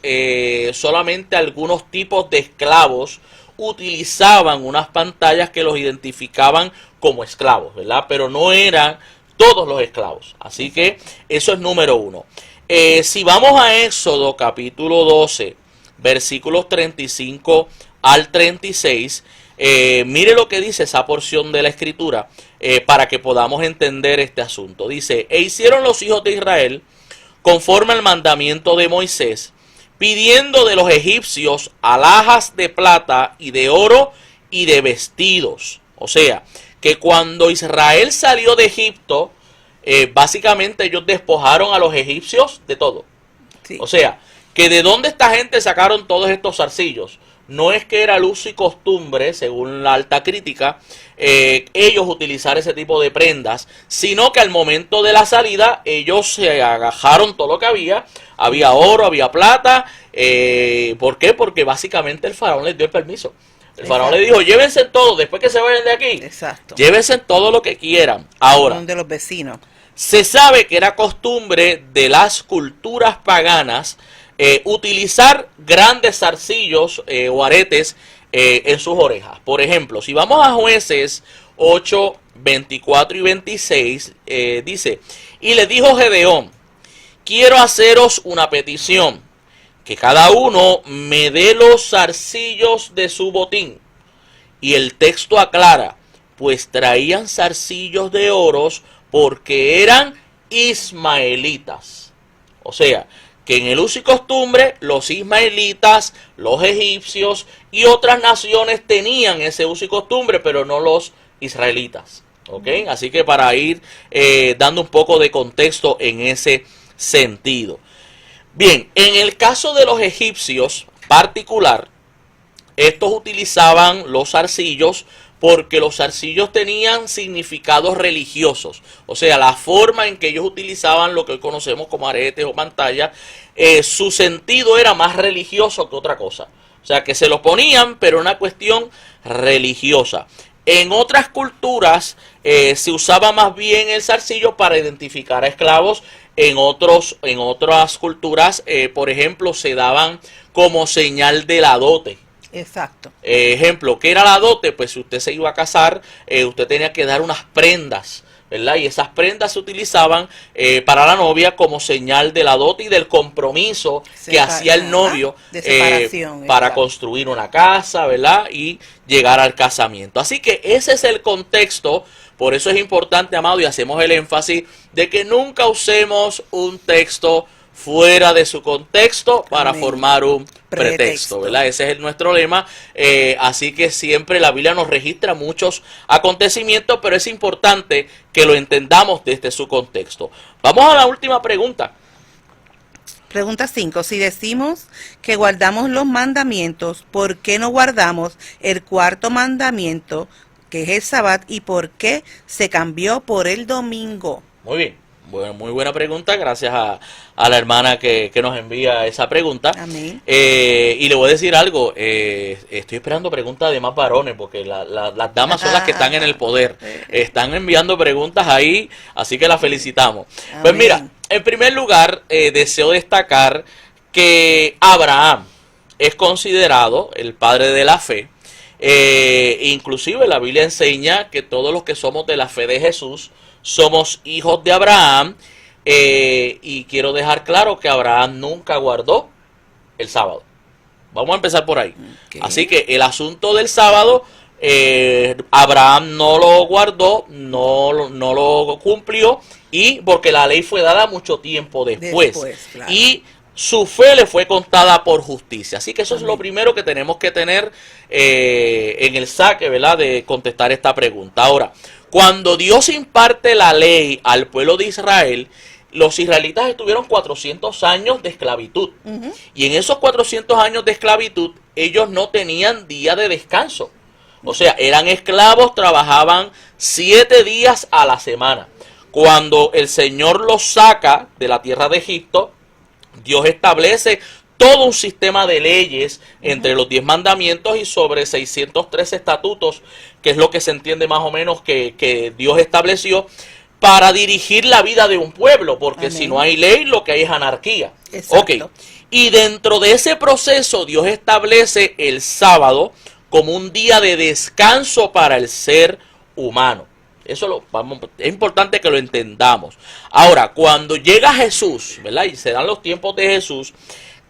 [SPEAKER 2] solamente algunos tipos de esclavos utilizaban unas pantallas que los identificaban como esclavos, ¿verdad? Pero no eran todos los esclavos. Así que eso es número 1. Si vamos a Éxodo capítulo 12, versículos 35 al 36, mire lo que dice esa porción de la escritura para que podamos entender este asunto. Dice: e hicieron los hijos de Israel conforme al mandamiento de Moisés, pidiendo de los egipcios alhajas de plata y de oro y de vestidos. O sea, que cuando Israel salió de Egipto, básicamente ellos despojaron a los egipcios de todo. Sí. O sea, que de dónde esta gente sacaron todos estos zarcillos. No es que era el uso y costumbre, según la alta crítica, ellos utilizar ese tipo de prendas, sino que al momento de la salida ellos se agajaron todo lo que había oro, había plata. ¿Por qué? Porque básicamente el faraón les dio el permiso. El faraón le dijo: llévense todo, después que se vayan de aquí, exacto, llévense todo lo que quieran. Ahora,
[SPEAKER 3] de los vecinos.
[SPEAKER 2] Se sabe que era costumbre de las culturas paganas utilizar grandes zarcillos o aretes en sus orejas. Por ejemplo, si vamos a Jueces 8, 24 y 26, dice: y le dijo Gedeón: quiero haceros una petición, que cada uno me dé los zarcillos de su botín. Y el texto aclara: pues traían zarcillos de oros porque eran ismaelitas. O sea, que en el uso y costumbre los ismaelitas, los egipcios y otras naciones tenían ese uso y costumbre, pero no los israelitas. ¿Ok? Así que para ir dando un poco de contexto en ese sentido. Bien, en el caso de los egipcios particular, estos utilizaban los zarcillos porque los zarcillos tenían significados religiosos. O sea, la forma en que ellos utilizaban lo que hoy conocemos como aretes o pantallas, su sentido era más religioso que otra cosa. O sea, que se lo ponían, pero una cuestión religiosa. En otras culturas se usaba más bien el zarcillo para identificar a esclavos. En otras culturas, por ejemplo, se daban como señal de la dote.
[SPEAKER 3] Exacto.
[SPEAKER 2] Ejemplo, ¿qué era la dote? Pues si usted se iba a casar, usted tenía que dar unas prendas, ¿verdad? Y esas prendas se utilizaban para la novia como señal de la dote y del compromiso que hacía el novio para construir una casa, ¿verdad? Y llegar al casamiento. Así que ese es el contexto. Por eso es importante, amado, y hacemos el énfasis de que nunca usemos un texto fuera de su contexto para
[SPEAKER 3] Amén.
[SPEAKER 2] formar un pretexto,
[SPEAKER 3] Pretexto.
[SPEAKER 2] ¿verdad? Ese es nuestro lema. Así que siempre la Biblia nos registra muchos acontecimientos, pero es importante que lo entendamos desde su contexto. Vamos a la última pregunta.
[SPEAKER 3] Pregunta 5. Si decimos que guardamos los mandamientos, ¿por qué no guardamos el cuarto mandamiento, que es el Sabbat, y por qué se cambió por el domingo?
[SPEAKER 2] Muy bien. Bueno, muy buena pregunta, gracias a la hermana que nos envía esa pregunta.
[SPEAKER 3] Amén.
[SPEAKER 2] Y le voy a decir algo, estoy esperando preguntas de más varones, porque las damas son las que están en el poder. Están enviando preguntas ahí, así que las felicitamos.
[SPEAKER 3] Amén.
[SPEAKER 2] Pues mira, en primer lugar, deseo destacar que Abraham es considerado el padre de la fe. Inclusive la Biblia enseña que todos los que somos de la fe de Jesús somos hijos de Abraham, y quiero dejar claro que Abraham nunca guardó el sábado. Vamos a empezar por ahí.
[SPEAKER 3] Okay.
[SPEAKER 2] Así que el asunto del sábado, Abraham no lo guardó, no lo cumplió, y porque la ley fue dada mucho tiempo después.
[SPEAKER 3] Claro.
[SPEAKER 2] Y su fe le fue contada por justicia. Así que eso
[SPEAKER 3] Amén.
[SPEAKER 2] es lo primero que tenemos que tener en el saque, ¿verdad?, de contestar esta pregunta. Ahora, cuando Dios imparte la ley al pueblo de Israel, los israelitas estuvieron 400 años de esclavitud. Y en esos 400 años de esclavitud, ellos no tenían día de descanso. O sea, eran esclavos, trabajaban 7 días a la semana. Cuando el Señor los saca de la tierra de Egipto, Dios establece todo un sistema de leyes entre los 10 mandamientos y sobre 603 estatutos, que es lo que se entiende más o menos que Dios estableció para dirigir la vida de un pueblo, porque
[SPEAKER 3] Amén.
[SPEAKER 2] si no hay ley, lo que hay es anarquía.
[SPEAKER 3] Exacto.
[SPEAKER 2] Ok, y dentro de ese proceso Dios establece el sábado como un día de descanso para el ser humano. Eso es importante que lo entendamos. Ahora, cuando llega Jesús, ¿verdad?, y se dan los tiempos de Jesús,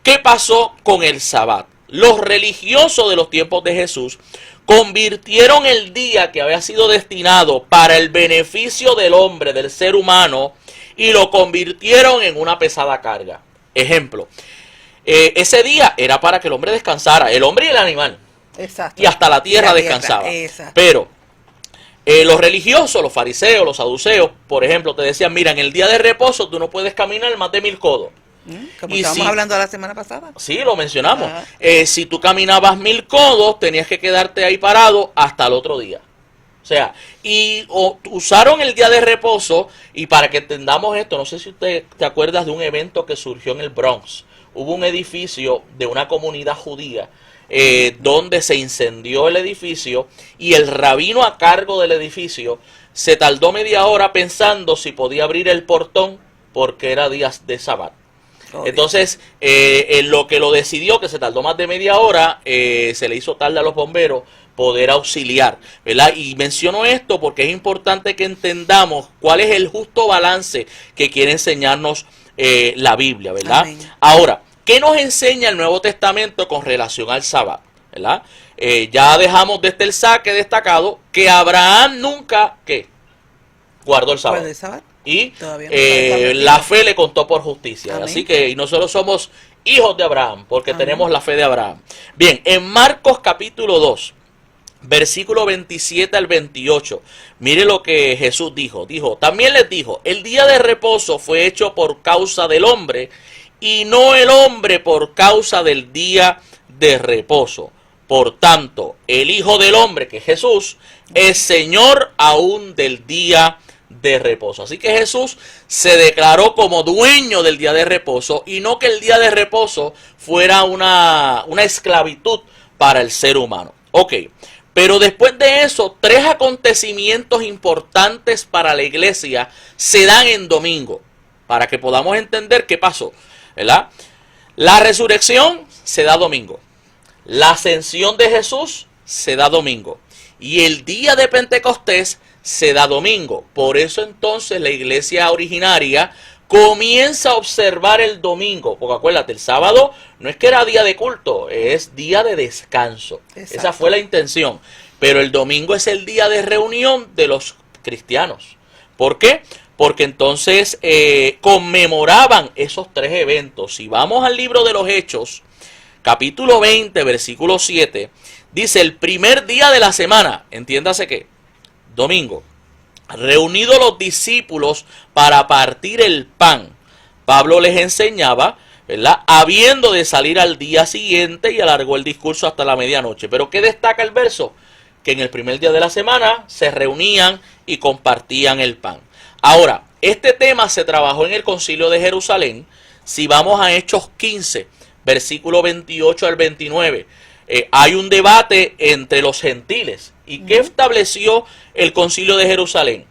[SPEAKER 2] ¿qué pasó con el Sabbat? Los religiosos de los tiempos de Jesús convirtieron el día que había sido destinado para el beneficio del hombre, del ser humano, y lo convirtieron en una pesada carga. Ejemplo, ese día era para que el hombre descansara, el hombre y el animal.
[SPEAKER 3] Exacto.
[SPEAKER 2] Y hasta la tierra descansaba.
[SPEAKER 3] Exacto.
[SPEAKER 2] Pero los religiosos, los fariseos, los saduceos, por ejemplo, te decían, mira, en el día de reposo tú no puedes caminar más de 1000 codos.
[SPEAKER 3] Como
[SPEAKER 2] Y
[SPEAKER 3] estábamos
[SPEAKER 2] si-
[SPEAKER 3] hablando la semana pasada.
[SPEAKER 2] Sí, lo mencionamos.
[SPEAKER 3] Ajá.
[SPEAKER 2] Si tú caminabas 1000 codos, tenías que quedarte ahí parado hasta el otro día. O sea, usaron el día de reposo, y para que entendamos esto, no sé si usted te acuerdas de un evento que surgió en el Bronx. Hubo un edificio de una comunidad judía donde se incendió el edificio, y el rabino a cargo del edificio se tardó media hora pensando si podía abrir el portón porque era día de Sabbat. Entonces, en lo que lo decidió, que se tardó más de media hora, se le hizo tarde a los bomberos poder auxiliar, ¿verdad? Y menciono esto porque es importante que entendamos cuál es el justo balance que quiere enseñarnos la Biblia, ¿verdad?
[SPEAKER 3] Amén.
[SPEAKER 2] Ahora, ¿qué nos enseña el Nuevo Testamento con relación al Sabbat? ¿Verdad? Ya dejamos desde el saque destacado que Abraham nunca, ¿qué?, guardó el Sabbat.
[SPEAKER 3] ¿Cuál es el Sabbat?
[SPEAKER 2] Y
[SPEAKER 3] Todavía no está establecido.
[SPEAKER 2] la fe le contó por justicia.
[SPEAKER 3] Amén.
[SPEAKER 2] Así que y nosotros somos hijos de Abraham, porque
[SPEAKER 3] Amén.
[SPEAKER 2] tenemos la fe de Abraham. Bien, en Marcos capítulo 2, versículo 27 al 28, mire lo que Jesús dijo. También les dijo, el día de reposo fue hecho por causa del hombre, y no el hombre por causa del día de reposo. Por tanto, el Hijo del Hombre, que es Jesús, es Señor aún del día de reposo. Así que Jesús se declaró como dueño del día de reposo, y no que el día de reposo fuera una esclavitud para el ser humano. Ok, pero después de eso, 3 acontecimientos importantes para la iglesia se dan en domingo, para que podamos entender qué pasó, ¿verdad? La resurrección se da domingo, la ascensión de Jesús se da domingo, y el día de Pentecostés se da domingo. Por eso entonces la iglesia originaria comienza a observar el domingo, porque acuérdate, el sábado no es que era día de culto, es día de descanso.
[SPEAKER 3] Exacto.
[SPEAKER 2] Esa fue la intención. Pero el domingo es el día de reunión de los cristianos. ¿Por qué? porque entonces conmemoraban esos 3 eventos. Si vamos al libro de los Hechos, capítulo 20, versículo 7, dice: el primer día de la semana, entiéndase que domingo, reunidos los discípulos para partir el pan, Pablo les enseñaba, ¿verdad?, habiendo de salir al día siguiente, y alargó el discurso hasta la medianoche. Pero ¿qué destaca el verso? Que en el primer día de la semana se reunían y compartían el pan. Ahora, este tema se trabajó en el Concilio de Jerusalén. Si vamos a Hechos 15, versículo 28 al 29, hay un debate entre los gentiles. ¿Y qué estableció el Concilio de Jerusalén?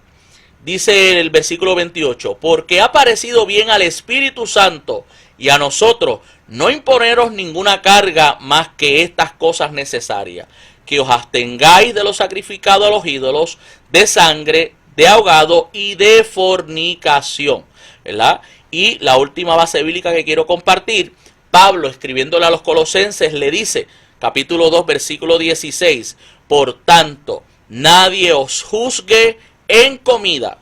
[SPEAKER 2] Dice el versículo 28, porque ha parecido bien al Espíritu Santo y a nosotros no imponeros ninguna carga más que estas cosas necesarias, que os abstengáis de lo sacrificado a los ídolos, de sangre, de ahogado y de fornicación, ¿verdad? Y la última base bíblica que quiero compartir, Pablo, escribiéndole a los colosenses, le dice, capítulo 2, versículo 16, por tanto, nadie os juzgue en comida,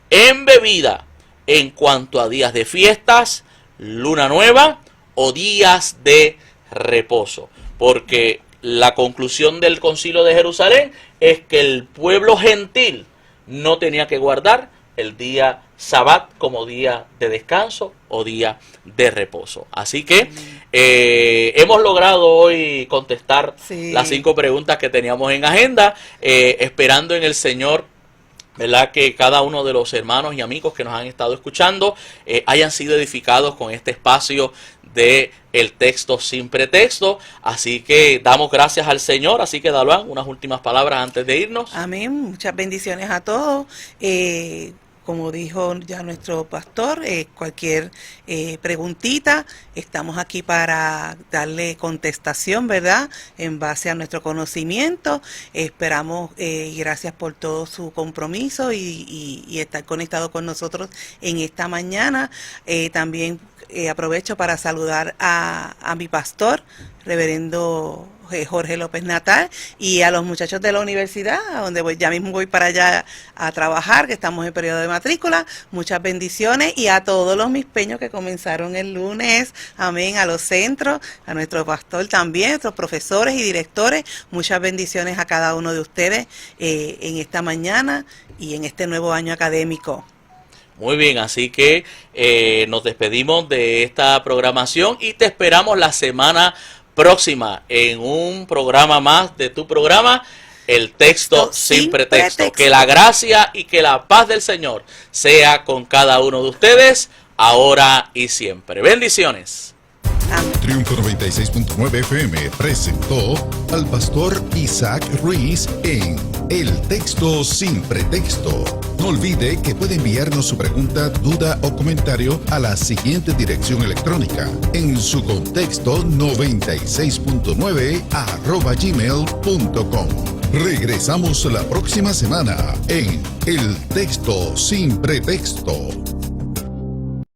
[SPEAKER 2] en bebida, en cuanto a días de fiestas, luna nueva o días de reposo. Porque la conclusión del Concilio de Jerusalén es que el pueblo gentil no tenía que guardar el día Sabbat como día de descanso o día de reposo. Así que hemos logrado hoy contestar las 5 preguntas que teníamos en agenda, esperando en el Señor, ¿verdad?, que cada uno de los hermanos y amigos que nos han estado escuchando hayan sido edificados con este espacio de el texto sin pretexto. Así que damos gracias al Señor. Así que, Dalvan, unas últimas palabras antes de irnos.
[SPEAKER 3] Amén. Muchas bendiciones a todos. Como dijo ya nuestro pastor, cualquier preguntita, estamos aquí para darle contestación, ¿verdad?, en base a nuestro conocimiento. Esperamos y gracias por todo su compromiso y estar conectado con nosotros en esta mañana. También aprovecho para saludar a mi pastor, reverendo Jorge López Natal, y a los muchachos de la universidad, donde ya mismo voy para allá a trabajar, que estamos en periodo de matrícula. Muchas bendiciones, y a todos los mispeños que comenzaron el lunes, amén, a los centros, a nuestro pastor también, a nuestros profesores y directores. Muchas bendiciones a cada uno de ustedes en esta mañana y en este nuevo año académico.
[SPEAKER 2] Muy bien, así que nos despedimos de esta programación y te esperamos la semana próxima en un programa más de tu programa, El Texto Sin Pretexto. Que la gracia y que la paz del Señor sea con cada uno de ustedes, ahora y siempre. Bendiciones.
[SPEAKER 1] Triunfo 96.9 FM presentó al pastor Isaac Ruiz en El Texto Sin Pretexto. No olvide que puede enviarnos su pregunta, duda o comentario a la siguiente dirección electrónica: en su contexto 96.9 @gmail.com. Regresamos la próxima semana en El Texto Sin Pretexto.